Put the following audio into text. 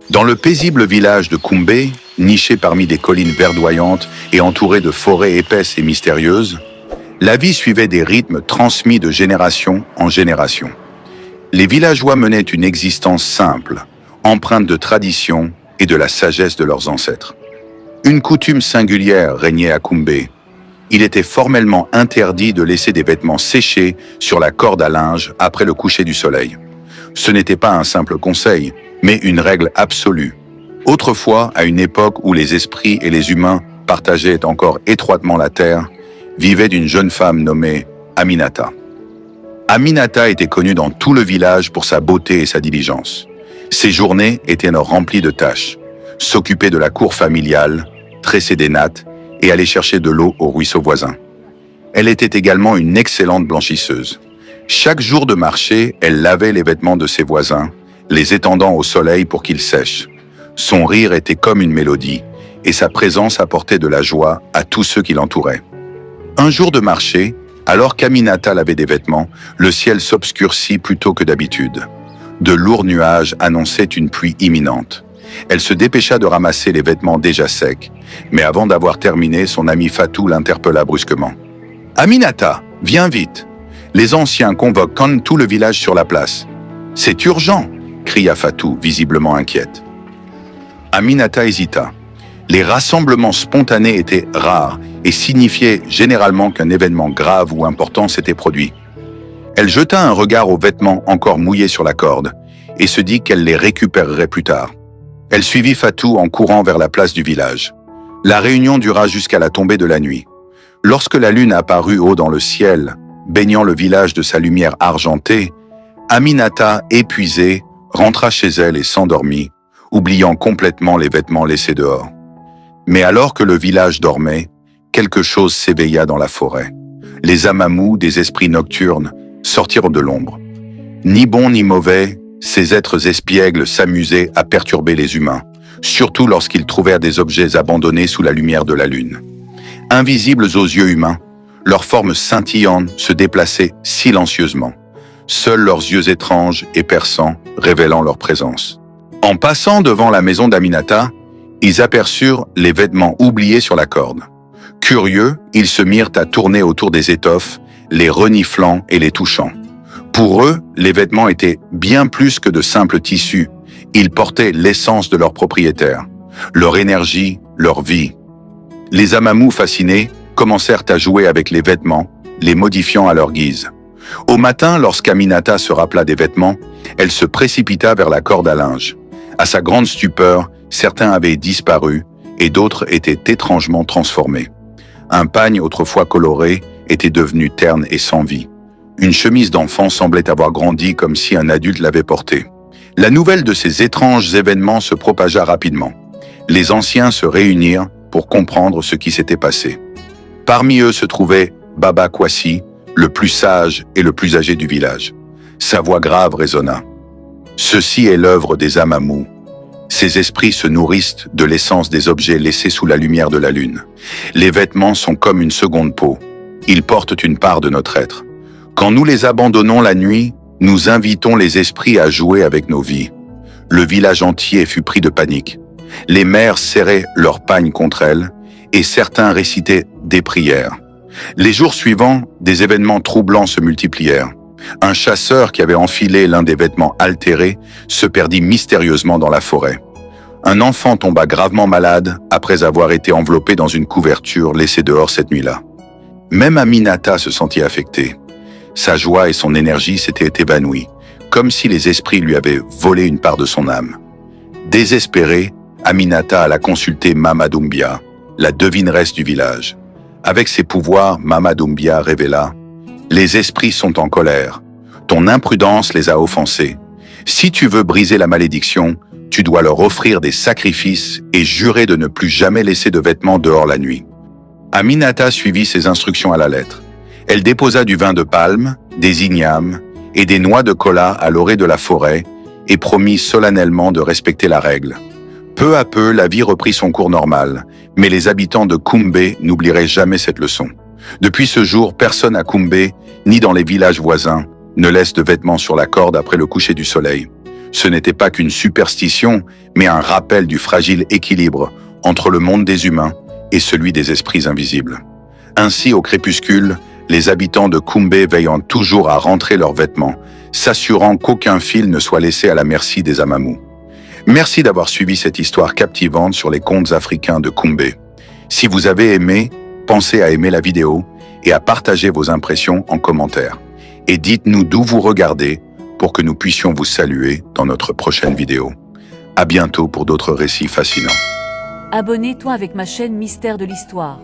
Dans le paisible village de Kumbé, niché parmi des collines verdoyantes et entouré de forêts épaisses et mystérieuses, la vie suivait des rythmes transmis de génération en génération. Les villageois menaient une existence simple, empreinte de tradition et de la sagesse de leurs ancêtres. Une coutume singulière régnait à Kumbé. Il était formellement interdit de laisser des vêtements séchés sur la corde à linge après le coucher du soleil. Ce n'était pas un simple conseil, mais une règle absolue. Autrefois, à une époque où les esprits et les humains partageaient encore étroitement la terre, vivait une jeune femme nommée Aminata. Aminata était connue dans tout le village pour sa beauté et sa diligence. Ses journées étaient remplies de tâches. S'occuper de la cour familiale, tresser des nattes et aller chercher de l'eau au ruisseau voisin. Elle était également une excellente blanchisseuse. Chaque jour de marché, elle lavait les vêtements de ses voisins, les étendant au soleil pour qu'ils sèchent. Son rire était comme une mélodie, et sa présence apportait de la joie à tous ceux qui l'entouraient. Un jour de marché, alors qu'Aminata lavait des vêtements, le ciel s'obscurcit plus tôt que d'habitude. De lourds nuages annonçaient une pluie imminente. Elle se dépêcha de ramasser les vêtements déjà secs, mais avant d'avoir terminé, son ami Fatou l'interpella brusquement. « Aminata, viens vite! Les anciens convoquent tout le village sur la place. »« C'est urgent !» cria Fatou, visiblement inquiète. Aminata hésita. Les rassemblements spontanés étaient rares et signifiaient généralement qu'un événement grave ou important s'était produit. Elle jeta un regard aux vêtements encore mouillés sur la corde et se dit qu'elle les récupérerait plus tard. Elle suivit Fatou en courant vers la place du village. La réunion dura jusqu'à la tombée de la nuit. Lorsque la lune apparut haut dans le ciel, baignant le village de sa lumière argentée, Aminata, épuisée, rentra chez elle et s'endormit, oubliant complètement les vêtements laissés dehors. Mais alors que le village dormait, quelque chose s'éveilla dans la forêt. Les amamous, des esprits nocturnes, sortirent de l'ombre. Ni bons ni mauvais, ces êtres espiègles s'amusaient à perturber les humains, surtout lorsqu'ils trouvèrent des objets abandonnés sous la lumière de la lune. Invisibles aux yeux humains, leurs formes scintillantes se déplaçaient silencieusement, seuls leurs yeux étranges et perçants révélant leur présence. En passant devant la maison d'Aminata, ils aperçurent les vêtements oubliés sur la corde. Curieux, ils se mirent à tourner autour des étoffes, les reniflant et les touchant. Pour eux, les vêtements étaient bien plus que de simples tissus. Ils portaient l'essence de leur propriétaire, leur énergie, leur vie. Les amamous fascinés commencèrent à jouer avec les vêtements, les modifiant à leur guise. Au matin, lorsqu'Aminata se rappela des vêtements, elle se précipita vers la corde à linge. À sa grande stupeur, certains avaient disparu et d'autres étaient étrangement transformés. Un pagne autrefois coloré était devenu terne et sans vie. Une chemise d'enfant semblait avoir grandi comme si un adulte l'avait portée. La nouvelle de ces étranges événements se propagea rapidement. Les anciens se réunirent pour comprendre ce qui s'était passé. Parmi eux se trouvait Baba Kwasi, le plus sage et le plus âgé du village. Sa voix grave résonna. Ceci est l'œuvre des amamous. Ces esprits se nourrissent de l'essence des objets laissés sous la lumière de la lune. Les vêtements sont comme une seconde peau. Ils portent une part de notre être. Quand nous les abandonnons la nuit, nous invitons les esprits à jouer avec nos vies. Le village entier fut pris de panique. Les mères serraient leurs pagnes contre elles et certains récitaient des prières. Les jours suivants, des événements troublants se multiplièrent. Un chasseur qui avait enfilé l'un des vêtements altérés se perdit mystérieusement dans la forêt. Un enfant tomba gravement malade après avoir été enveloppé dans une couverture laissée dehors cette nuit-là. Même Aminata se sentit affectée. Sa joie et son énergie s'étaient évanouies, comme si les esprits lui avaient volé une part de son âme. Désespérée, Aminata alla consulter Mama Doumbia, la devineresse du village. Avec ses pouvoirs, Mama Doumbia révéla « Les esprits sont en colère. Ton imprudence les a offensés. Si tu veux briser la malédiction, tu dois leur offrir des sacrifices et jurer de ne plus jamais laisser de vêtements dehors la nuit. » Aminata suivit ses instructions à la lettre. Elle déposa du vin de palme, des ignames et des noix de kola à l'orée de la forêt et promit solennellement de respecter la règle. Peu à peu, la vie reprit son cours normal, mais les habitants de Kumbé n'oublieraient jamais cette leçon. Depuis ce jour, personne à Kumbé, ni dans les villages voisins, ne laisse de vêtements sur la corde après le coucher du soleil. Ce n'était pas qu'une superstition, mais un rappel du fragile équilibre entre le monde des humains et celui des esprits invisibles. Ainsi, au crépuscule, les habitants de Kumbé veillant toujours à rentrer leurs vêtements, s'assurant qu'aucun fil ne soit laissé à la merci des Amamou. Merci d'avoir suivi cette histoire captivante sur les contes africains de Kumbé. Si vous avez aimé, pensez à aimer la vidéo et à partager vos impressions en commentaire. Et dites-nous d'où vous regardez pour que nous puissions vous saluer dans notre prochaine vidéo. À bientôt pour d'autres récits fascinants. Abonnez-toi avec ma chaîne Mystère de l'Histoire.